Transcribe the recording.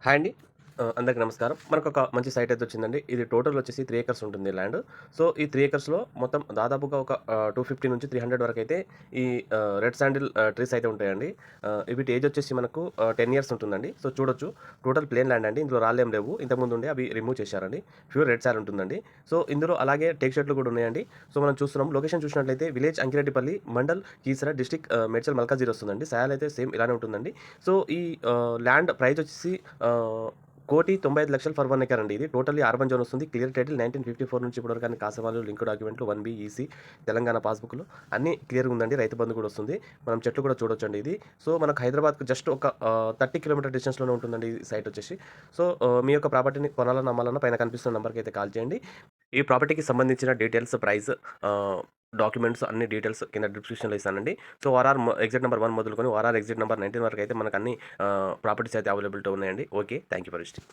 Hi అండి. అందరికి నమస్కారం. మనకొక మంచి సైట్ అయితే వచ్చిందండి. ఇది టోటల్ వచ్చేసి 3 ఎకర్స్ ఉంటుంది ల్యాండ్. సో, ఈ 3 ఎకర్స్‌లో మొత్తం దాదాపుగా ఒక 250 నుంచి 300 వరకైతే ఈ రెడ్ శాండిల్ ట్రీస్ అయితే ఉంటాయండి. వీటి ఏజ్ వచ్చేసి మనకు 10 ఇయర్స్ ఉంటుందండి. సో, చూడొచ్చు టోటల్ ప్లెయిన్ ల్యాండ్ అండి. ఇందులో రాళ్ళేం లేవు. ఇంతకుముందు ఉండే అవి రిమూవ్ చేశారండి. ప్యూర్ రెడ్ సాయిల్ ఉంటుందండి. సో, ఇందులో అలాగే టేక్ చెట్లు కూడా ఉన్నాయండి. సో, మనం చూస్తున్నాం లొకేషన్ చూసినట్లయితే విలేజ్ అంకిరెడ్డిపల్లి, మండల్ కీసర, డిస్ట్రిక్ట్ మేడ్చల్ మల్కాజిగిరి వస్తుందండి. సాయిల్ అయితే సేమ్ ఇలానే ఉంటుందండి. సో, ఈ ల్యాండ్ ప్రైస్ వచ్చేసి 1,95,00,000 ఫర్ 1 ఎకర్ అండి. ఇది టోటల్లీ అర్బన్ జోన్ వస్తుంది. క్లియర్ టైటిల్ 1954 నుంచి ఇప్పటివరకు అన్ని కాసవాళ్ళు లింక్ డాక్యుమెంట్లు 1B ఈసీ తెలంగాణ పాస్‌బుక్‌లో అన్నీ క్లియర్‌గా ఉందండి. రైతు బంధు కూడా వస్తుంది. మనం చెట్లు కూడా చూడొచ్చండి ఇది. సో, మనకు హైదరాబాద్‌కి జస్ట్ ఒక 30 కిలోమీటర్ డిస్టెన్స్‌లోనే ఉంటుందండి ఈ సైట్ వచ్చేసి. సో, మీ యొక్క ప్రాపర్టీని కొనాలన్నా, అమ్మాలన్నా పైన కనిపిస్తున్న నంబర్‌కి అయితే కాల్ చేయండి. ఈ ప్రాపర్టీకి సంబంధించిన డీటెయిల్స్, ప్రైస్, డాక్యుమెంట్స్ అన్ని డీటెయిల్స్ కింద డిస్క్రిప్షన్‌లో ఇస్తానండి. సో, ఎగ్జిట్ నంబర్ 1 మొదలుకొని ఎగ్జిట్ నంబర్ 19 వరకు అయితే మనకు అన్ని ప్రాపర్టీస్ అయితే అవైలబిలిటీ ఉన్నాయండి. Okay. Thank you for visiting.